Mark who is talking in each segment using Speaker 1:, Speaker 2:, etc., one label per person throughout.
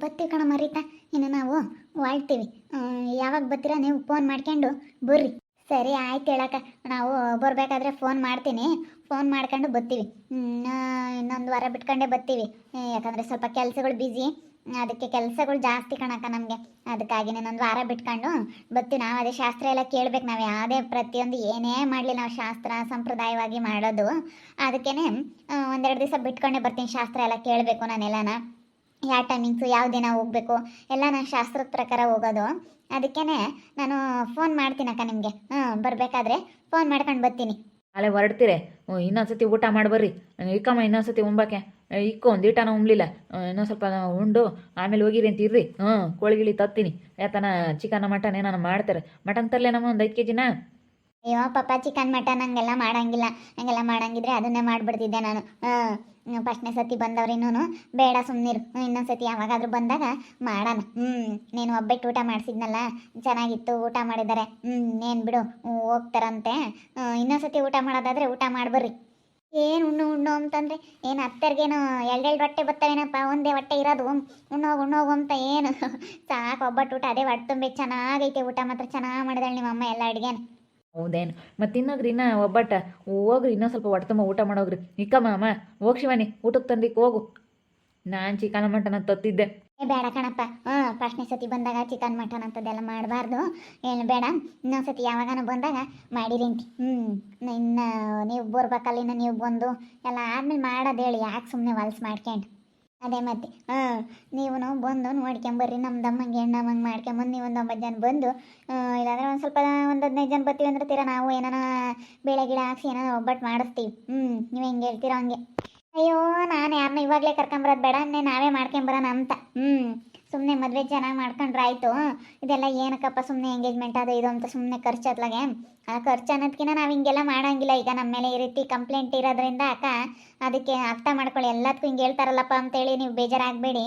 Speaker 1: ಬರ್ತೀವಿ ಕಣ ಮರೀತಾ. ಇನ್ನು ನಾವು ಹೊಳ್ತೀವಿ. ಯಾವಾಗ ಬರ್ತೀರಾ ನೀವು ಫೋನ್ ಮಾಡ್ಕೊಂಡು ಬರ್ರಿ. ಸರಿ ಆಯ್ತು ಹೇಳಕ್ಕ. ನಾವು ಬರಬೇಕಾದ್ರೆ ಫೋನ್ ಮಾಡ್ತೀನಿ. ಫೋನ್ ಮಾಡ್ಕೊಂಡು ಬರ್ತೀವಿ. ಇನ್ನೊಂದು ವಾರ ಬಿಟ್ಕೊಂಡೇ ಬರ್ತೀವಿ. ಯಾಕಂದರೆ ಸ್ವಲ್ಪ ಕೆಲಸಗಳು ಬ್ಯುಸಿ, ಅದಕ್ಕೆ ಕೆಲಸಗಳು ಜಾಸ್ತಿ ಕಣಕ್ಕ ನಮಗೆ. ಅದಕ್ಕಾಗಿನೇ ಇನ್ನೊಂದು ವಾರ ಬಿಟ್ಕೊಂಡು ಬರ್ತೀವಿ. ನಾವು ಅದೇ ಶಾಸ್ತ್ರ ಎಲ್ಲ ಕೇಳ್ಬೇಕು. ನಾವು ಯಾವುದೇ ಪ್ರತಿಯೊಂದು ಏನೇ ಮಾಡಲಿ ನಾವು ಶಾಸ್ತ್ರ ಸಂಪ್ರದಾಯವಾಗಿ ಮಾಡೋದು. ಅದಕ್ಕೇ ಒಂದೆರಡು ದಿವಸ ಬಿಟ್ಕೊಂಡೇ ಬರ್ತೀನಿ. ಶಾಸ್ತ್ರ ಎಲ್ಲ ಕೇಳಬೇಕು ನಾನೆಲ್ಲನ, ಯಾವ ಟೈಮಿಂಗ್ಸು ಯಾವ ದಿನ ಹೋಗಬೇಕು ಎಲ್ಲ ನಾನು ಶಾಸ್ತ್ರದ ಪ್ರಕಾರ ಹೋಗೋದು. ಅದಕ್ಕೇ ನಾನು ಫೋನ್ ಮಾಡ್ತೀನಕ್ಕ ನಿಮಗೆ. ಬರಬೇಕಾದ್ರೆ ಫೋನ್ ಮಾಡ್ಕೊಂಡು ಬರ್ತೀನಿ.
Speaker 2: ಅಲ್ಲೇ ಹೊರಡ್ತೀರಿ. ಇನ್ನೊಂದ್ಸತಿ ಊಟ ಮಾಡಿ ಬರ್ರಿ. ಇಕ್ಕಮ್ಮ ಇನ್ನೊಂದ್ಸತಿ ಉಂಬಕ್ಕೆ ಇಕ್ಕೋ ಒಂದು ಈಟನ ಉಂಬ್ಲಿಲ್ಲ. ಇನ್ನೊಂದು ಸ್ವಲ್ಪ ಉಂಡು ಆಮೇಲೆ ಹೋಗಿರಿ ಅಂತ ಇರ್ರಿ. ಕೋಳಿಗಿಳಿ ತತ್ತೀನಿ. ಯಾತನ ಚಿಕನ್ ಮಟನ್ ಏನಾನ ಮಾಡ್ತಾರೆ. ಮಟನ್ ತರಲೇನಮ್ಮ ಒಂದು 5 kg.
Speaker 1: ಅಯ್ಯೋ ಪಾಪ, ಚಿಕನ್ ಮಟನ್ ಹಂಗೆಲ್ಲ ಮಾಡಂಗಿಲ್ಲ. ಹಂಗೆಲ್ಲ ಮಾಡಂಗಿದ್ರೆ ಅದನ್ನೇ ಮಾಡಿಬಿಡ್ತಿದ್ದೆ ನಾನು. ಫಸ್ಟ್ನೇ ಸತಿ ಬಂದವ್ರಿನ್ನೂ ಬೇಡ ಸುಮ್ಮನಿರು. ಇನ್ನೊಂದು ಸತಿ ಯಾವಾಗಾದ್ರೂ ಬಂದಾಗ ಮಾಡೋಣ. ನೀನು ಒಬ್ಬಟ್ಟು ಊಟ ಮಾಡಿಸಿದ್ನಲ್ಲ, ಚೆನ್ನಾಗಿತ್ತು, ಊಟ ಮಾಡಿದ್ದಾರೆ. ನೇನು ಬಿಡು, ಹೋಗ್ತಾರಂತೆ. ಇನ್ನೊಂದು ಸತಿ ಊಟ ಮಾಡೋದಾದರೆ ಊಟ ಮಾಡ್ಬರ್ರಿ. ಏನು ಉಣ್ಣು ಅಂತಂದರೆ ಏನು ಅತ್ತರ್ಗೇನು ಎರಡೆರಡು ಹೊಟ್ಟೆ ಬರ್ತವೇನಪ್ಪ, ಒಂದೇ ಹೊಟ್ಟೆ ಇರೋದು. ಉಣ್ಣೋಗು ಅಂತ ಏನು ಸಾಕು. ಒಬ್ಬಟ್ಟು ಊಟ ಅದೇ ಹೊಟ್ಟೆ ತುಂಬ ಚೆನ್ನಾಗೈತೆ. ಊಟ ಮಾತ್ರ ಚೆನ್ನಾಗಿ ಮಾಡಿದಾಳೆ ನಿಮ್ಮಮ್ಮ ಎಲ್ಲ ಅಡುಗೆನ.
Speaker 2: ಹೌದೇನು? ಮತ್ತು ತಿನ್ನೋಗ್ರಿ ಇನ್ನೂ ಒಬ್ಬಟ್ಟ ಹೋಗ್ರಿ. ಇನ್ನೂ ಸ್ವಲ್ಪ ಹೊಟ್ಟೆ ತುಂಬ ಊಟ ಮಾಡೋಗ್ರಿ. ಇಕ್ಕಮ್ಮ ಅಮ್ಮ ಹೋಗಿ ಶಿವಾನಿ ಊಟಕ್ಕೆ ತಂದಿಕ್ಕೆ ಹೋಗು. ನಾನು ಚಿಕನ್ ಮಟನ್ ತತ್ತಿದ್ದೆ.
Speaker 1: ಬೇಡ ಕಣಪ್ಪ. ಫಸ್ಟ್ನೇ ಸತಿ ಬಂದಾಗ ಚಿಕನ್ ಮಟನ್ ಅಂತದೆಲ್ಲ ಮಾಡಬಾರ್ದು. ಏನು ಬೇಡ, ಇನ್ನೊಂದು ಸತಿ ಯಾವಾಗಾನ ಬಂದಾಗ ಮಾಡಿರಿಂತಿ. ಇನ್ನು ನೀವು ಬರ್ಬೇಕಲ್ಲ, ಇನ್ನು ನೀವು ಬಂದು ಎಲ್ಲ ಆದ್ಮೇಲೆ ಮಾಡೋದು ಹೇಳಿ. ಯಾಕೆ ಸುಮ್ಮನೆ ಹೊಲ್ಸು ಮಾಡ್ಕೊಂಡು ಅದೇ ಮತ್ತೆ. ನೀವು ಬಂದು ನೋಡ್ಕೊಂಬರ್ರಿ. ನಮ್ಮ ಅಮ್ಮಂಗೆ ಹೆಣ್ಣಮ್ಮಂಗೆ ಮಾಡ್ಕೊಂಬಂದು ನೀವು ಒಂದು 9 ಜನ ಬಂದು, ಇಲ್ಲಾಂದ್ರೆ ಒಂದು ಸ್ವಲ್ಪ ಒಂದು 15 ಜನ ಬರ್ತೀವಿ ಅಂದ್ರೆ ತೀರ ನಾವು ಏನಾನ ಬೇಳೆ ಗಿಡ ಹಾಕ್ಸಿ ಏನಾನ ಒಬ್ಬಟ್ಟು ಮಾಡಿಸ್ತೀವಿ. ನೀವು ಹೆಂಗೆ ಹೇಳ್ತೀರೋ ಹಂಗೆ. ಅಯ್ಯೋ, ನಾನು ಯಾರನ್ನ ಇವಾಗಲೇ ಕರ್ಕೊಂಬರೋದು ಬೇಡ, ನಾವೇ ಮಾಡ್ಕೊಂಬರೋಣ ಅಂತ. ಸುಮ್ಮನೆ ಮದುವೆ ಚೆನ್ನಾಗಿ ಮಾಡ್ಕೊಂಡ್ರೆ ಆಯಿತು. ಇದೆಲ್ಲ ಏನಕ್ಕಪ್ಪ ಸುಮ್ಮನೆ ಎಂಗೇಜ್ಮೆಂಟ್ ಅದು ಇದು ಅಂತ ಸುಮ್ಮನೆ ಖರ್ಚು ಅತ್ಲಾಗೆ. ಆ ಖರ್ಚು ಅನ್ನೋದಕ್ಕಿಂತ ನಾವು ಹಿಂಗೆಲ್ಲ ಮಾಡೋಂಗಿಲ್ಲ. ಈಗ ನಮ್ಮ ಮೇಲೆ ಈ ರೀತಿ ಕಂಪ್ಲೇಂಟ್ ಇರೋದ್ರಿಂದ ಅಕ್ಕ, ಅದಕ್ಕೆ ಅರ್ಥ ಮಾಡ್ಕೊಳ್ಳಿ. ಎಲ್ಲದಕ್ಕೂ ಹಿಂಗೆ ಹೇಳ್ತಾರಲ್ಲಪ್ಪ ಅಂತೇಳಿ ನೀವು ಬೇಜಾರಾಗಬೇಡಿ.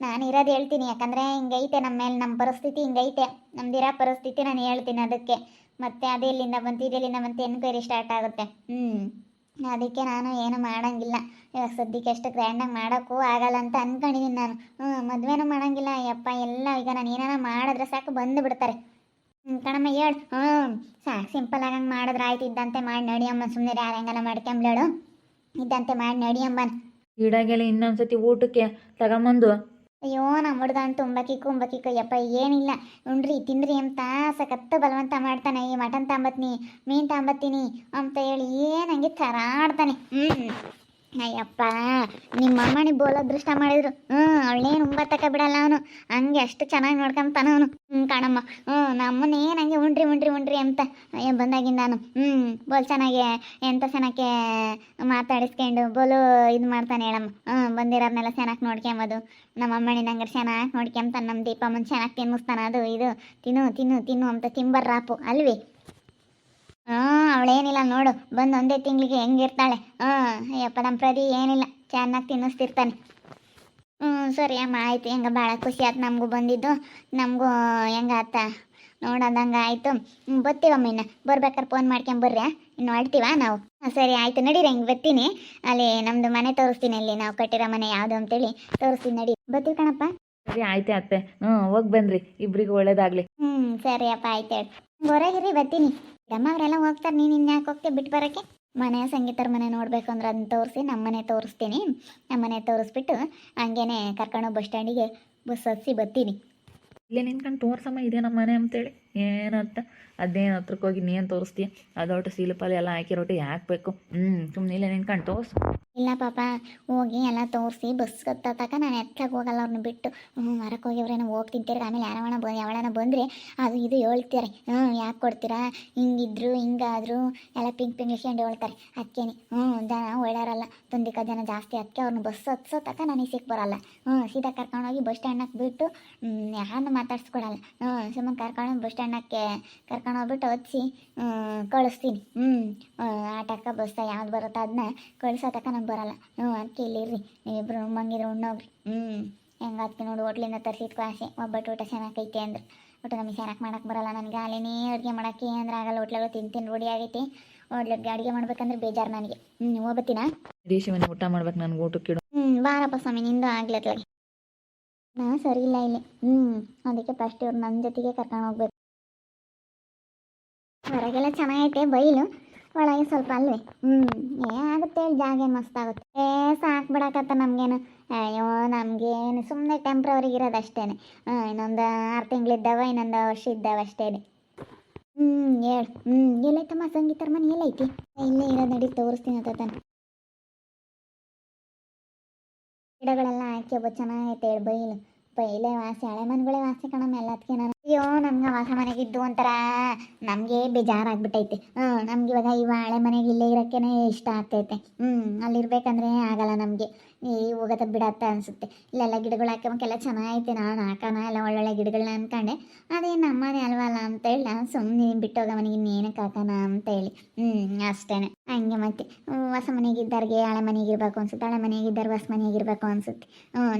Speaker 1: ನಾನು ಇರೋದು ಹೇಳ್ತೀನಿ. ಯಾಕಂದರೆ ಹಿಂಗೈತೆ ನಮ್ಮ ಮೇಲೆ, ನಮ್ಮ ಪರಿಸ್ಥಿತಿ ಹಿಂಗೈತೆ. ನಮ್ದಿರೋ ಪರಿಸ್ಥಿತಿ ನಾನು ಹೇಳ್ತೀನಿ. ಅದಕ್ಕೆ ಮತ್ತೆ ಅದೇ ಇಲ್ಲಿಂದ ಬಂತು ಇದೆಲ್ಲಿಂದ ಬಂತು ಎನ್ಕ್ವೈರಿ ಸ್ಟಾರ್ಟ್ ಆಗುತ್ತೆ. ಅದಕ್ಕೆ ನಾನು ಏನು ಮಾಡೋಂಗಿಲ್ಲ. ಇವಾಗ ಸದ್ಯಕ್ಕೆ ಅಷ್ಟು ಗ್ರ್ಯಾಂಡಾಗಿ ಮಾಡೋಕ್ಕೂ ಆಗಲ್ಲ ಅಂತ ಅಂದ್ಕೊಂಡಿದ್ದೀನಿ ನಾನು. ಮದುವೆನೂ ಮಾಡೋಂಗಿಲ್ಲ. ಯಪ್ಪ ಎಲ್ಲ ಈಗ ನಾನು ಏನಾರ ಮಾಡಿದ್ರೆ ಸಾಕು ಬಂದು ಬಿಡ್ತಾರೆ. ಕಣಮ್ಮ ಹೇಳು. ಸಾಕು, ಸಿಂಪಲ್ ಆಗಂಗೆ ಮಾಡಿದ್ರೆ ಆಯ್ತು. ಇದ್ದಂತೆ ಮಾಡಿ ನಡಿಯಮ್ಮ. ಸುಮ್ಮನೆ ಯಾರು ಹೆಂಗನ ಮಾಡ್ಕೊಂಬ್ಲೇಳು. ಇದ್ದಂತೆ ಮಾಡಿ ನಡಿಯಮ್ಮನ.
Speaker 2: ಇಡಾಗೆಲ್ಲ ಇನ್ನೊಂದ್ಸತಿ ಊಟಕ್ಕೆ ತಗೊಂಬಂದು.
Speaker 1: ಅಯ್ಯೋ, ನಮ್ಮ ಹುಡುಗ ಅಂತೂ ಉಂಬಕಿಕ್ಕು ಯಪ್ಪ ಏನಿಲ್ಲ. ಉಣ್ರಿ ತಿನ್ರಿ ಅಂತ ಸಖತ್ತು ಬಲವಂತ ಮಾಡ್ತಾನೆ. ಈ ಮಟನ್ ತಾಂಬತ್ನಿ, ಮೀನು ತಾಂಬತ್ತೀನಿ ಅಂತ ಹೇಳಿ ಏನಂಗೆ ತರಾಡ್ತಾನೆ. ಅಯ್ಯಪ್ಪ, ನಿಮ್ಮಮ್ಮನಿಗೆ ಬೋಲ ಅದೃಷ್ಟ ಮಾಡಿದ್ರು. ಅವಳೇನು ಉಂಬತ್ತಕ ಬಿಡಲ್ಲ ಅವನು. ಹಂಗೆ ಅಷ್ಟು ಚೆನ್ನಾಗಿ ನೋಡ್ಕೊಂತಾನ ಅವನು. ಕಣಮ್ಮ. ನಮ್ಮನ್ನೇ ನಂಗೆ ಉಣ್ರಿ ಅಂತ ಬಂದಾಗಿಂದ ನಾನು ಬೋಲ್ ಚೆನ್ನಾಗಿ ಎಂತ ಚೆನ್ನಾಗೆ ಮಾತಾಡಿಸ್ಕೊಂಡು ಬೋಲು ಇದು ಮಾಡ್ತಾನೆ ಹೇಳಮ್ಮ. ಬಂದಿರೋದನ್ನೆಲ್ಲ ಚೆನ್ನಾಗಿ ನೋಡ್ಕೊಂಬೋದು. ನಮ್ಮ ಅಮ್ಮನಿ ನಂಗೆ ಚೆನ್ನಾಗಿ ನೋಡ್ಕೊಂತಾನೆ. ನಮ್ಮ ದೀಪಮ್ಮನ ಚೆನ್ನಾಗಿ ತಿನ್ನಿಸ್ತಾನೆ. ಅದು ಇದು ತಿನ್ನು ಅಂತ ತಿಂಬರ್ರಾಪು ಅಲ್ವಿ. ಅವಳೇನಿಲ್ಲ ನೋಡು, ಬಂದು ಒಂದೇ ತಿಂಗಳಿಗೆ ಹೆಂಗಿರ್ತಾಳೆ. ಅಯ್ಯಪ್ಪ, ನಮ್ಮ ಪ್ರದಿ ಏನಿಲ್ಲ, ಚೆನ್ನಾಗಿ ತಿನ್ನಿಸ್ತಿರ್ತಾನೆ. ಸರಿ ಅಮ್ಮ, ಆಯಿತು. ಹೆಂಗೆ ಭಾಳ ಖುಷಿ ಆಯ್ತು ನಮಗೂ ಬಂದಿದ್ದು. ನಮಗೂ ಹೆಂಗಾತ ನೋಡೋದಂಗೆ ಆಯಿತು. ಬರ್ತೀವಮ್ಮ. ಇನ್ನು ಬರ್ಬೇಕಾದ್ರೆ ಫೋನ್ ಮಾಡ್ಕೊಂಬರ್ರಿ. ಇನ್ನು ಹೊಡ್ತೀವ ನಾವು. ಸರಿ ಆಯಿತು, ನಡೀರಿ. ಹೆಂಗೆ ಬರ್ತೀನಿ. ಅಲ್ಲಿ ನಮ್ಮದು ಮನೆ ತೋರಿಸ್ತೀನಿ. ಅಲ್ಲಿ ನಾವು ಕಟ್ಟಿರೋ ಮನೆ ಯಾವುದು ಅಂತೇಳಿ ತೋರಿಸ್ತೀನಿ. ನಡಿ, ಬರ್ತೀವಿ ಕಣಪ್ಪ.
Speaker 2: ಸರಿ ಆಯ್ತು ಅತ್ತೆ. ಹೋಗಿ ಬನ್ನಿರಿ, ಇಬ್ಬರಿಗೂ ಒಳ್ಳೇದಾಗಲಿ.
Speaker 1: ಸರಿ ಅಪ್ಪ, ಆಯ್ತು ಹೇಳಿ. ಹೊರಗಿರಿ, ಬರ್ತೀನಿ. ಅಮ್ಮ ಅವರೆಲ್ಲ ಹೋಗ್ತಾರೆ. ನೀನು ಇನ್ಯಾಕೆ ಹೋಗ್ತೀಯ ಬಿಟ್ಟು ಬರೋಕ್ಕೆ? ಮನೆ ಸಂಗೀತರ ಮನೆ ನೋಡಬೇಕು ಅಂದ್ರೆ ಅದನ್ನ ತೋರಿಸಿ ನಮ್ಮ ಮನೆ ತೋರಿಸ್ತೀನಿ. ನಮ್ಮ ಮನೆ ತೋರಿಸ್ಬಿಟ್ಟು ಹಂಗೇನೆ ಕರ್ಕೊಂಡು ಬಸ್ ಸ್ಟ್ಯಾಂಡಿಗೆ ಬಸ್ ಹತ್ಸಿ ಬರ್ತೀನಿ.
Speaker 2: ಇಲ್ಲೇ ನಿಂತ್ಕೊಂಡು ತೋರ್ಸಮ್ಮ, ಇದೇ ನಮ್ಮ ಮನೆ ಅಂತೇಳಿ. ಏನಂತ ಅದೇನು ಹತ್ರಕ್ಕೆ ಹೋಗಿ ನೀನು ತೋರಿಸ್ತೀಯ? ಅದೊಟ್ಟು ಸೀಲುಪಾಲಿ ಎಲ್ಲ ಹಾಕಿ ರೊಟ್ಟಿ ಹಾಕಬೇಕು. ಸುಮ್ಮನೆ ಇಲ್ಲೇ ನಿಂತ್ಕೊಂಡು ತೋರಿಸು.
Speaker 1: ಇಲ್ಲ ಪಾಪ, ಹೋಗಿ ಎಲ್ಲ ತೋರಿಸಿ ಬಸ್ ತಕ್ಕ ನಾನು ಎತ್ತಕ್ಕೆ ಹೋಗಲ್ಲ. ಅವ್ರನ್ನ ಬಿಟ್ಟು ಮರಕ್ಕೆ ಹೋಗಿವ್ರೇನೋ ಹೋಗ್ತಿರ್ತಾರೆ. ಆಮೇಲೆ ಯಾವಳನ ಬಂದರೆ ಅದು ಇದು ಹೇಳ್ತಾರೆ. ಯಾಕೆ ಕೊಡ್ತೀರಾ, ಹಿಂಗಿದ್ರು ಹಿಂಗಾದ್ರು ಎಲ್ಲ ಪಿಂಕ್ ಇಸ್ಕೊಂಡು ಹೇಳ್ತಾರೆ. ಅದಕ್ಕೇನೆ ಜನ ಒಳ್ಳೆಯವರಲ್ಲ, ತುಂದಿಕ ಜನ ಜಾಸ್ತಿ. ಅದಕ್ಕೆ ಅವ್ರನ್ನ ಬಸ್ ಹತ್ಸೋ ತಕ್ಕ ನನಗೆ ಸಿಕ್ ಬರೋಲ್ಲ. ಸೀದಾ ಕರ್ಕೊಂಡೋಗಿ ಬಸ್ ಸ್ಟ್ಯಾಂಡಕ್ಕೆ ಬಿಟ್ಟು ಯಾರನ್ನ ಮಾತಾಡ್ಸ್ಕೊಡಲ್ಲ. ಸುಮ್ಮನೆ ಕರ್ಕೊಂಡು ಬಸ್ ಸ್ಟ್ಯಾಂಡಕ್ಕೆ ಕರ್ಕೊಂಡೋಗ್ಬಿಟ್ಟು ಹತ್ಸಿ ಕಳಿಸ್ತೀನಿ. ಆಟಕ್ಕೆ ಬಸ್ಸ ಯಾವ್ದು ಬರುತ್ತೋ ಅದನ್ನ ಕಳಿಸೋ ತಕ್ಕ ನಂಗೆ ಬರೋಲ್ಲ. ಅದಕ್ಕೆ ಇಲ್ಲಿರ್ರಿ, ನೀವಿಬ್ರು ಮಂಗಿದ್ರು ಉಣ್ಣೋಗ್ರಿ. ಹೆಂಗಾಗ್ತಿ ನೋಡಿ, ಹೋಟ್ಲಿಂದ ತರಿಸಿದ್ಕೋ ಆಸೆ. ಒಬ್ಬಟ್ಟು ಊಟ ಚೆನ್ನಾಗೈತೆ ಅಂದ್ರೆ. ಊಟ ನಮಗೆ ಚೆನ್ನಾಗಿ ಮಾಡೋಕ್ಕೆ ಬರೋಲ್ಲ. ನನಗೆ ಅಲ್ಲೇನೇ ಅಡುಗೆ ಮಾಡೋಕ್ಕೆ ಅಂದ್ರೆ ಆಗಲ್ಲ. ಹೋಟ್ಲಲ್ಲಿ ತಿಂತೀನಿ ರೂಢಿ ಆಗೈತಿ. ಹೋಟ್ಲಿಗೆ ಅಡುಗೆ ಮಾಡ್ಬೇಕಂದ್ರೆ ಬೇಜಾರು ನನಗೆ. ಹೋಗ್ಬತ್ತೀನಾ?
Speaker 2: ದೇಶವನ್ನ ಊಟ ಮಾಡ್ಬೇಕು ನನಗೆ ಊಟಕ್ಕೆ.
Speaker 1: ಬಾರಪ್ಪ ಸ್ವಾಮಿ, ನಿಂದು ಆಗ್ಲತ್ಲಾಗೆ. ನಾ ಸರಿ ಇಲ್ಲ ಇಲ್ಲಿ. ಅದಕ್ಕೆ ಫಸ್ಟ್ ಇವ್ರು ನನ್ನ ಜೊತೆಗೆ ಕರ್ಕೊಂಡು ಹೋಗ್ಬೇಕು. ಹೊರಗೆಲ್ಲ ಚೆನ್ನಾಗೈತೆ ಬೈಲು, ಒಳಗೆ ಸ್ವಲ್ಪ ಅಲ್ವೇ. ಆಗುತ್ತೆ ಹೇಳಿ, ಜಾಗ ಏನು ಮಸ್ತ್ ಆಗುತ್ತೆ. ಸಾಕು ಬಿಡಕತ್ತ ನಮಗೇನು. ಅಯ್ಯೋ ನಮಗೇನು ಸುಮ್ಮನೆ ಟೆಂಪ್ರವರಿಗೆ ಇರೋದು ಅಷ್ಟೇ. ಇನ್ನೊಂದು 6 ತಿಂಗಳಿದ್ದಾವ, ಇನ್ನೊಂದು ವರ್ಷ ಇದ್ದಾವೆ ಅಷ್ಟೇ. ಹೇಳು. ಎಲ್ಲೈತಮ್ಮ ಸಂಗೀತರ ಮನೆ ಎಲ್ಲೈತಿ? ಇಲ್ಲೇ ಇರೋದು ನಡಿ, ತೋರಿಸ್ತೀನಿ ಅಂತ ತಾನೆ. ಗಿಡಗಳೆಲ್ಲ ಹಾಕಿ ಒಬ್ಬ ಚೆನ್ನಾಗೈತೆ ಹೇಳಿ ಬೈಲು. ಬೈಲೆ ವಾಸಿ, ಹಳೆ ಮನೆಗಳೇ ವಾಸಿ ಕಣಮ್ಮ ಎಲ್ಲದಕ್ಕೆ. ನಾನು ಅಯ್ಯೋ ನಮ್ಗೆ ಹೊಸ ಮನೆಗಿದ್ದು ಒಂಥರ ನಮಗೆ ಬೇಜಾರಾಗ್ಬಿಟ್ಟೈತೆ. ನಮ್ಗೆ ಇವಾಗ ಇವ ಹಳೆ ಮನೆಗೆ ಇಲ್ಲೇ ಇರೋಕ್ಕೇ ಇಷ್ಟ ಆಗ್ತೈತೆ. ಅಲ್ಲಿರ್ಬೇಕಂದ್ರೆ ಆಗಲ್ಲ ನಮಗೆ. ಹೋಗತ್ತ ಬಿಡತ್ತ ಅನಿಸುತ್ತೆ. ಇಲ್ಲೆಲ್ಲ ಗಿಡಗಳು ಹಾಕೋಕ್ಕೆಲ್ಲ ಚೆನ್ನಾಗೈತೆ. ನಾನು ಹಾಕೋಣ ಎಲ್ಲ ಒಳ್ಳೊಳ್ಳೆ ಗಿಡಗಳನ್ನ ಅಂದ್ಕೊಂಡೆ. ಅದೇ ನಮ್ಮನೆ ಅಲ್ವಲ್ಲ ಅಂತೇಳಿ ನಾನು ಸುಮ್ಮನೆ ಬಿಟ್ಟೋಗ ಮನೆಗೆ ಇನ್ನೇನಕ್ಕೆ ಹಾಕೋಣ ಅಂತೇಳಿ. ಅಷ್ಟೇ. ಹಂಗೆ ಮತ್ತೆ ಹೊಸ ಮನೆಗಿದ್ದವ್ರಿಗೆ ಹಳೆ ಮನೆಗಿರ್ಬೇಕು ಅನ್ಸುತ್ತೆ, ಹಳೆ ಮನೆಗಿದ್ದವ್ರು ಹೊಸ ಮನೆಗಿರ್ಬೇಕು ಅನ್ಸುತ್ತೆ.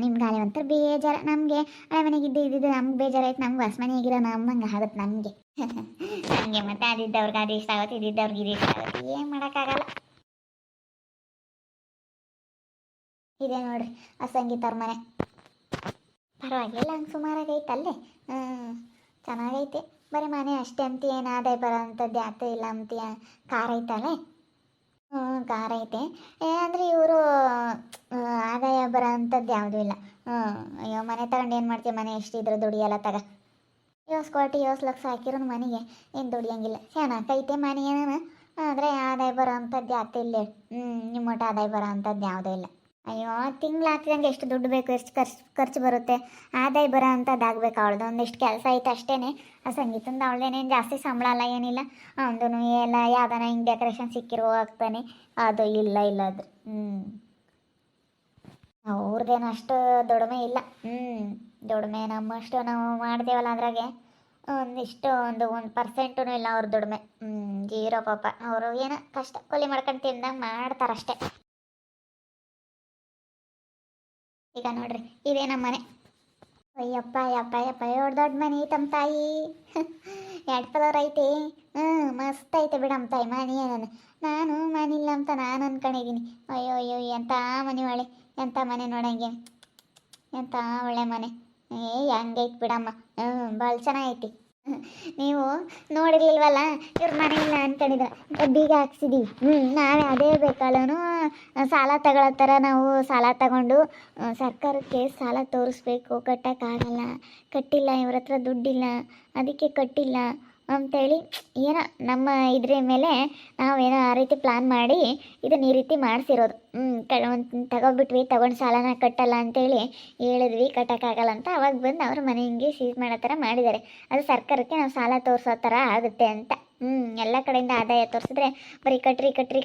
Speaker 1: ನಿಮ್ಗೆ ಹಳೆ ಒಂಥರ ಬೇಜಾರು, ನಮಗೆ ಹಳೆ ಮನೆಗಿದ್ದು ಇದ್ದಿದ್ದು ನಮ್ಗೆ ಬೇಜಾರಾಯ್ತು, ನಮ್ಗೆ ಹೊಸ ಮನೆಗಿರೋ ನಮ್ಮಂಗೆ ಆಗುತ್ತೆ ನಮಗೆ. ಹಂಗೆ ಮತ್ತೆ ಅದಿದ್ದವ್ರಿಗೆ ಅದು ಇಷ್ಟ ಆಗುತ್ತೆ, ಇದಿದ್ದವ್ರಿಗೆ ಇದು ಇಷ್ಟ ಆಗುತ್ತೆ, ಏನು ಮಾಡೋಕ್ಕಾಗಲ್ಲ. ಇದೆ ನೋಡ್ರಿ ಆ ಸಂಗೀತವ್ರ ಮನೆ. ಪರವಾಗಿಲ್ಲ, ಹಂಗೆ ಸುಮಾರಾಗೈತಲ್ಲೇ. ಚೆನ್ನಾಗೈತೆ. ಬರೀ ಮನೆ ಅಷ್ಟೇ ಅಂತೀಯ, ಏನು ಆದಾಯ ಬರೋ ಅಂಥದ್ದು ಯಾತೂ ಇಲ್ಲ ಅಂತೀಯ? ಕಾರ್ ಐತಲ್ಲೇ. ಕಾರ್ ಐತೆ. ಅಂದರೆ ಇವರು ಆದಾಯ ಬರೋ ಅಂಥದ್ದು ಯಾವುದೂ ಇಲ್ಲ. ಅಯ್ಯೋ ಮನೆ ತಗೊಂಡು ಏನು ಮಾಡ್ತೀವಿ, ಮನೆ ಎಷ್ಟಿದ್ರು ದುಡಿಯಲ್ಲ ತಗ. 50 ಕೋಟಿ 50 ಲಕ್ಷ ಹಾಕಿರೋ ಮನೆಗೆ ಏನು ದುಡಿಯಂಗಿಲ್ಲ. ಚೆನ್ನಾಗೈತೆ ಮನೆ ಏನ, ಆದರೆ ಆದಾಯ ಬರೋ ಅಂಥದ್ದು ಯಾತೂ ಇಲ್ಲ. ನಿಮ್ಮ ಒಟ್ಟು ಆದಾಯ ಬರೋ ಅಂಥದ್ದು ಯಾವುದೂ ಇಲ್ಲ. ಅಯ್ಯೋ ತಿಂಗ್ಳು ಹಾಕಿದಂಗೆ ಎಷ್ಟು ದುಡ್ಡು ಬೇಕು, ಎಷ್ಟು ಖರ್ಚು ಬರುತ್ತೆ. ಆದಾಯ ಬರೋ ಅಂಥದ್ದು ಆಗ್ಬೇಕು. ಅವಳ್ದು ಒಂದಿಷ್ಟು ಕೆಲಸ ಐತೆ ಅಷ್ಟೇ. ಆ ಸಂಗೀತಂದು ಅವಳದೇನೇನು ಜಾಸ್ತಿ ಸಂಬಳ ಅಲ್ಲ ಏನಿಲ್ಲ. ಅವನದು ಎಲ್ಲ ಯಾವ್ದಾನ ಹಿಂಗೆ ಡೆಕೋರೇಷನ್ ಸಿಕ್ಕಿರೋ ಆಗ್ತಾನೆ. ಅದು ಇಲ್ಲ ಅದು. ಅವ್ರದ್ದೇನು ಅಷ್ಟು ದುಡಿಮೆ ಇಲ್ಲ. ದುಡಿಮೆ ನಮ್ಮಷ್ಟು ನಾವು ಮಾಡ್ತೇವಲ್ಲ ಅದ್ರಾಗೆ ಒಂದಿಷ್ಟು ಒಂದು 1% ಇಲ್ಲ ಅವ್ರ ದುಡಿಮೆ. ಜೀರೋ ಪಾಪ. ಅವರು ಏನೋ ಕಷ್ಟ ಕೂಲಿ ಮಾಡ್ಕೊಂಡು ತಿಂದಂಗೆ ಮಾಡ್ತಾರಷ್ಟೇ. ಈಗ ನೋಡ್ರಿ, ಇದೇ ನಮ್ಮ ಮನೆ. ಅಯ್ಯಪ್ಪ ಯಪ್ಪ ಯಪ್ಪ ದೊಡ್ಡ ಮನೆ ತಮ್ಮ ತಾಯಿ. 2 ಫ್ಲೋರ್ ಐತೆ. ಮಸ್ತ್ ಐತೆ ಬಿಡಮ್ಮ ತಾಯಿ ಮನೆ. ನಾನು ಮನೆ ಇಲ್ಲ ಅಂತ ನಾನು ಅನ್ಕೊಂಡಿದ್ದೀನಿ. ಅಯ್ಯೋ ಎಂಥ ಮನೆ ಒಳ್ಳೆ, ಎಂಥ ಮನೆ ನೋಡಂಗೆ, ಎಂಥ ಒಳ್ಳೆ ಮನೆ. ಹೆಂಗೈತೆ ಬಿಡಮ್ಮ. ಭಾಳ ಚೆನ್ನಾಗೈತಿ. ನೀವು ನೋಡಿರ್ಲಿಲ್ವಲ್ಲ, ಇವ್ರ ಮನೆ ಇಲ್ಲ ಅನ್ಕೊಂಡಿದ್ರ, ಬೀಗ ಹಾಕ್ಸಿದೀವಿ. ನಾವೇ ಅದೇ ಬೇಕಲ್ಲೂ ಸಾಲ ತಗೊಳ್ಳೋ ಥರ ನಾವು ಸಾಲ ತಗೊಂಡು ಸರ್ಕಾರಕ್ಕೆ ಸಾಲ ತೋರಿಸ್ಬೇಕು. ಕಟ್ಟೋಕ್ಕಾಗಲ್ಲ, ಕಟ್ಟಿಲ್ಲ, ಇವ್ರ ಹತ್ರ ದುಡ್ಡಿಲ್ಲ, ಅದಕ್ಕೆ ಕಟ್ಟಿಲ್ಲ ಅಂಥೇಳಿ ಏನೋ ನಮ್ಮ ಇದ್ರ ಮೇಲೆ ನಾವೇನೋ ಆ ರೀತಿ ಪ್ಲ್ಯಾನ್ ಮಾಡಿ ಇದನ್ನ ಈ ರೀತಿ ಮಾಡಿಸಿರೋದು. ತಗೊಬಿಟ್ವಿ, ತಗೊಂಡು ಸಾಲನ ಕಟ್ಟಲ್ಲ ಅಂತೇಳಿ ಹೇಳಿದ್ವಿ, ಕಟ್ಟೋಕ್ಕಾಗಲ್ಲ ಅಂತ. ಅವಾಗ ಬಂದು ಅವ್ರ ಮನೆ ಹಿಂಗೆ ಸೀಸ್ ಮಾಡೋ ಥರ ಮಾಡಿದ್ದಾರೆ. ಅದು ಸರ್ಕಾರಕ್ಕೆ ನಾವು ಸಾಲ ತೋರಿಸೋ ಥರ ಆಗುತ್ತೆ ಅಂತ. ಎಲ್ಲ ಕಡೆಯಿಂದ ಆದಾಯ ತೋರಿಸಿದ್ರೆ ಬರೀ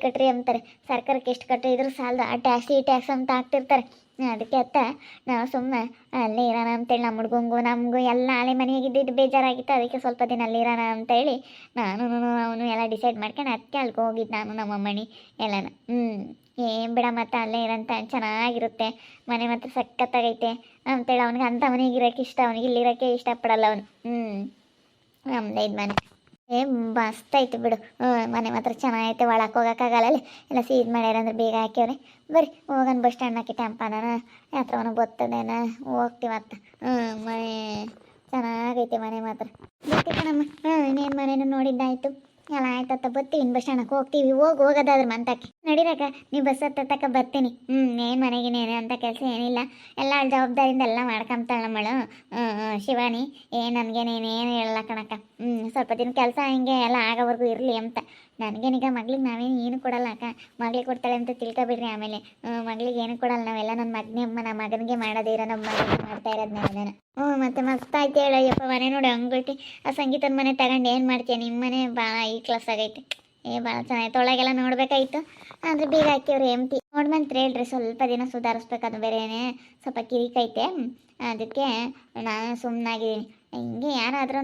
Speaker 1: ಕಟ್ರಿ ಅಂತಾರೆ. ಸರ್ಕಾರಕ್ಕೆ ಎಷ್ಟು ಕಟ್ಟಿದ್ರು ಸಾಲದು. ಆ ಟ್ಯಾಕ್ಸ್ ಈ ಟ್ಯಾಕ್ಸ್ ಅಂತ ಹಾಕ್ತಿರ್ತಾರೆ. ಅದಕ್ಕೆ ಅತ್ತ ನಾವು ಸುಮ್ಮನೆ ಅಲ್ಲೇ ಇರೋಣ ಅಂತೇಳಿ, ನಮ್ಮ ಹುಡುಗಂಗೂ ನಮಗೂ ಎಲ್ಲ ಹಳೆ ಮನೆಯಾಗಿದ್ದು ಬೇಜಾರಾಗಿತ್ತು. ಅದಕ್ಕೆ ಸ್ವಲ್ಪ ದಿನ ಅಲ್ಲಿ ಇರೋಣ ಅಂತೇಳಿ ನಾನು ಅವನು ಎಲ್ಲ ಡಿಸೈಡ್ ಮಾಡ್ಕೊಂಡು ಅದಕ್ಕೆ ಅಲ್ಲಿಗೆ ಹೋಗಿದ್ದು ನಾನು ನಮ್ಮ ಮನೆ ಎಲ್ಲನ. ಏನು ಬಿಡ, ಮತ್ತೆ ಅಲ್ಲೇ ಇರೋಂಥ ಚೆನ್ನಾಗಿರುತ್ತೆ ಮನೆ, ಮಾತ್ರ ಸಖತ್ತಾಗೈತೆ ಅಂತೇಳಿ. ಅವ್ನಿಗೆ ಅಂಥ ಮನೆಗಿರೋಕ್ಕೆ ಇಷ್ಟ, ಅವನಿಗೆ ಇಲ್ಲಿರೋಕ್ಕೆ ಇಷ್ಟಪಡಲ್ಲ ಅವನು. ನಮ್ದು ಇದು ಮನೆ ಮಸ್ತ್ ಐತೆ ಬಿಡು. ಮನೆ ಮಾತ್ರ ಚೆನ್ನಾಗೈತೆ. ಒಳಕ್ಕೆ ಹೋಗೋಕ್ಕಾಗಲ್ಲ, ಎಲ್ಲ ಸೀದ್ ಮಾಡ್ಯಾರ ಅಂದ್ರೆ ಬೇಗ ಹಾಕ್ಯವ್ರೆ. ಬರ್ರಿ ಹೋಗೋಣ, ಬಸ್ ಸ್ಟ್ಯಾಂಡ್ ಹಾಕಿ ಟೆಂಪನ ಯಾತ್ರವನ ಬರ್ತದೇನ ಹೋಗ್ತೀವತ್ತ. ಮನೆ ಚೆನ್ನಾಗೈತೆ ಮನೆ ಮಾತ್ರ. ಬರ್ತೀವಿ ಕಣಮ್ಮ. ಇನ್ನೇನು ಮನೇನು ನೋಡಿದ್ದಾಯ್ತು, ಎಲ್ಲ ಆಯ್ತತ್ತ. ಬರ್ತೀವಿ, ಬಸ್ ಸ್ಟ್ಯಾಂಡಕ್ಕೆ ಹೋಗ್ತೀವಿ. ಹೋಗೋದಾದ್ರೆ ಮಂತಕ್ಕೆ ನಡಿರಕ್ಕ, ನೀವು ಬಸ್ ಹತ್ತಕ್ಕ ಬರ್ತೀನಿ. ಏನು ಮನೆಗೇನೇನು ಅಂತ ಕೆಲಸ ಏನಿಲ್ಲ, ಎಲ್ಲ ಜವಾಬ್ದಾರಿಯಿಂದ ಎಲ್ಲ ಮಾಡ್ಕೊಂತಾಳೆ ನಮ್ಮಳು ಶಿವಾನಿ. ನನಗೇನೇನೇನು ಹೇಳಲ್ಲ ಕಣಕ್ಕ. ಸ್ವಲ್ಪ ದಿನ ಕೆಲಸ ಹಿಂಗೆ ಎಲ್ಲ ಆಗೋವರೆಗೂ ಇರಲಿ ಅಂತ. ನನಗೇನೀಗ ಮಗ್ಳಿಗೆ ನಾವೇನು ಏನು ಕೊಡಲ್ಲ ಅಕ್ಕ. ಮಗಳಿಗೆ ಕೊಡ್ತಾಳೆ ಅಂತ ತಿಳ್ಕೊಬಿಡ್ರಿ. ಆಮೇಲೆ ಮಗಳಿಗೆ ಏನು ಕೊಡಲ್ಲ, ನಾವೆಲ್ಲ ನಮ್ಮ ಮಗನಿಗೆ ಮಾಡೋದಿರೋ, ನಮ್ಮ ಮನೆಗೆ ಮಾಡ್ತಾ ಇರೋದು ನಾನು. ಮತ್ತೆ ಮಸ್ತ್ ಆಯ್ತು ಹೇಳಯ್ಯಪ್ಪ ಮನೆ ನೋಡಿ ಹಂಗೈತಿ. ಆ ಸಂಗೀತದ ಮನೆ ತಗೊಂಡು ಏನು ಮಾಡ್ತೀಯ? ನಿಮ್ಮ ಮನೆ ಭಾಳ ಈ ಕ್ಲಾಸ್ ಆಗೈತೆ. ಭಾಳ ಚೆನ್ನಾಗಿತ್ತು. ಒಳಗೆಲ್ಲ ನೋಡಬೇಕಾಯ್ತು, ಅಂದರೆ ಬೀಗ ಹಾಕಿವ್ರಿ ಎಂಟಿ. ನೋಡ್ಬಂತ್ರಿ ಹೇಳ್ರಿ, ಸ್ವಲ್ಪ ದಿನ ಸುಧಾರಿಸ್ಬೇಕು. ಅದು ಬೇರೆನೇ ಸ್ವಲ್ಪ ಕಿರಿಕೈತೆ. ಅದಕ್ಕೆ ನಾನು ಸುಮ್ಮನಾಗಿದ್ದೀನಿ. ಹಿಂಗೆ ಯಾರಾದ್ರೂ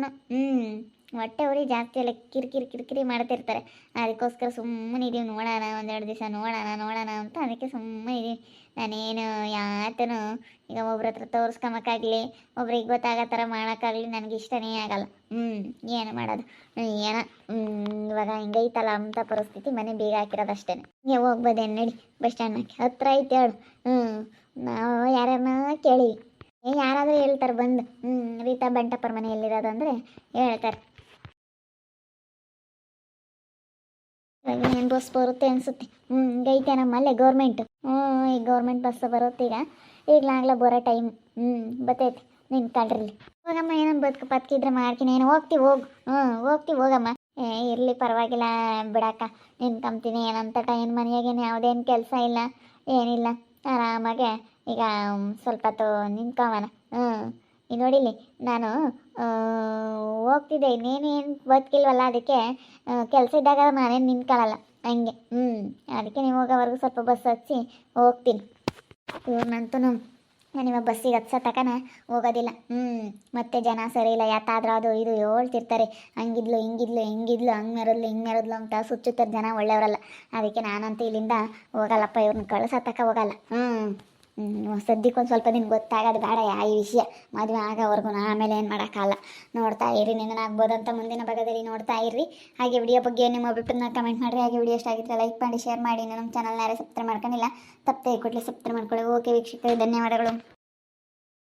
Speaker 1: ಹೊಟ್ಟೆ ಉರಿ ಜಾಸ್ತಿ ಎಲ್ಲ ಕಿರಿಕಿರಿ ಮಾಡ್ತಿರ್ತಾರೆ. ಅದಕ್ಕೋಸ್ಕರ ಸುಮ್ಮನೆ ಇದೀವಿ. ನೋಡೋಣ, 1-2 ದಿವಸ ನೋಡೋಣ ಅಂತ ಅದಕ್ಕೆ ಸುಮ್ಮನೆ ಇದೀವಿ. ನಾನೇನು ಯಾತನು ಈಗ ಒಬ್ರ ಹತ್ರ ತೋರಿಸ್ಕೊಂಬಕ್ಕಾಗಲಿ, ಒಬ್ರಿಗೆ ಗೊತ್ತಾಗೋ ಥರ ಮಾಡೋಕ್ಕಾಗಲಿ ನನಗೆ ಇಷ್ಟನೇ ಆಗಲ್ಲ. ಏನು ಮಾಡೋದು, ಏನೋ ಇವಾಗ ಹಿಂಗೈತಲ್ಲ ಅಂತ ಪರಿಸ್ಥಿತಿ. ಮನೆ ಬೇಗ ಹಾಕಿರೋದು ಅಷ್ಟೇ. ಹಿಂಗೆ ಹೋಗ್ಬೋದೇನು ನಡಿ, ಬಸ್ ಸ್ಟ್ಯಾಂಡ್ ಹತ್ರ ಐತೆ ಹೇಳು. ನಾವು ಯಾರನ್ನ ಕೇಳಿವಿ. ಯಾರಾದರೂ ಹೇಳ್ತಾರೆ ಬಂದು ರೀತಾ ಬಂಟಪ್ಪರ ಮನೆಯಲ್ಲಿರೋದು ಅಂದರೆ ಹೇಳ್ತಾರೆ. ಇವಾಗ ಏನು ಬಸ್ ಬರುತ್ತೆ ಅನಿಸುತ್ತೆ. ಗೈತೆ ನಮ್ಮಲ್ಲೇ ಗೌರ್ಮೆಂಟು. ಈ ಗೌರ್ಮೆಂಟ್ ಬಸ್ ಬರುತ್ತೆ ಈಗಲಾಗ್ಲೇ ಬರೋ ಟೈಮ್. ಬರ್ತೈತೆ ನಿಂತ್ಕೊಳ್ರಿ. ಹೋಗಮ್ಮ, ಏನೊಂದು ಬದುಕಿದ್ರೆ ಮಾಡ್ತೀನಿ. ಏನು ಹೋಗ್ತೀವಿ ಹೋಗು. ಹೋಗ್ತೀವಿ ಹೋಗಮ್ಮ. ಇರಲಿ ಪರವಾಗಿಲ್ಲ ಬಿಡಕ್ಕ, ನಿಂತ್ಕೊಂತೀನಿ. ಏನಂತ ಟೈಮ್ ಮನೆಯಾಗೇನು ಯಾವುದೇನು ಕೆಲಸ ಇಲ್ಲ, ಏನಿಲ್ಲ. ಆರಾಮಾಗೆ ಈಗ ಸ್ವಲ್ಪ ಹೊತ್ತು ನಿಂತ್ಕೊವನ. ಈಗ ನೋಡಿಲಿ, ನಾನು ಹೋಗ್ತಿದ್ದೆ. ಇನ್ನೇನೇನು ಬದುಕಿಲ್ವಲ್ಲ, ಅದಕ್ಕೆ ಕೆಲಸ ಇದ್ದಾಗ ನಾನೇನು ನಿಂತ್ಕೊಳ್ಳಲ್ಲ ಹಂಗೆ. ಅದಕ್ಕೆ ನೀವು ಹೋಗೋವರೆಗೂ ಸ್ವಲ್ಪ ಬಸ್ ಹಚ್ಚಿ ಹೋಗ್ತೀನಿ. ಇವ್ರನ್ನಂತೂ ನಾನಿವಾಗ ಬಸ್ಸಿಗೆ ಹತ್ಸೋ ತಕನ ಹೋಗೋದಿಲ್ಲ. ಮತ್ತೆ ಜನ ಸರಿ ಇಲ್ಲ, ಯಾತಾದ್ರೂ ಅದು ಇದು ಹೇಳ್ತಿರ್ತಾರೆ. ಹಂಗಿದ್ಲು ಹಿಂಗಿದ್ಲು ಹೆಂಗಿದ್ಲು, ಹಂಗೆ ಮೆರದ್ಲು ಹಿಂಗೆ ಮೆರದ್ಲು ಅಂತ ಸುಚ್ಚುತ್ತಾರೆ ಜನ, ಒಳ್ಳೆಯವರಲ್ಲ. ಅದಕ್ಕೆ ನಾನಂತೂ ಇಲ್ಲಿಂದ ಹೋಗಲ್ಲಪ್ಪ, ಇವ್ರನ್ನ ಕಳ್ಸೋ ತಕ ಹೋಗಲ್ಲ. ಸದ್ಯಕ್ಕೊಂದು ಸ್ವಲ್ಪ ದಿನ ಗೊತ್ತಾಗೋದು ಬೇಡ ಈ ವಿಷಯ, ಮದುವೆ ಆಗೋವರೆಗೂ. ಆಮೇಲೆ ಏನು ಮಾಡೋಕ್ಕಾಗಲ್ಲ. ನೋಡ್ತಾ ಇರಿ, ನಿನ್ನನಾಗ್ಬೋದು ಅಂತ ಮುಂದಿನ ಭಾಗದಲ್ಲಿ ನೋಡ್ತಾ ಇರ್ರಿ. ಹಾಗೆ ವಿಡಿಯೋ ಬಗ್ಗೆ ನಿಮ್ಮ ಅಭಿಪ್ರಾಯನ ಕಮೆಂಟ್ ಮಾಡಿರಿ. ಹಾಗೆ ವಿಡಿಯೋ ಇಷ್ಟ ಆಗಿದ್ರೆ ಲೈಕ್ ಮಾಡಿ, ಶೇರ್ ಮಾಡಿ. ನಮ್ಮ ಚಾನಲ್ನ ಯಾರೇ ಸಬ್ಸ್ಕ್ರೈಬ್ ಮಾಡ್ಕೊಂಡಿಲ್ಲ, ತಪ್ಪದೆ ಕೊಡಲಿ ಸಬ್ಸ್ಕ್ರೈಬ್ ಮಾಡ್ಕೊಳ್ಳಿ. ಓಕೆ ವೀಕ್ಷಕರೇ, ಧನ್ಯವಾದಗಳು.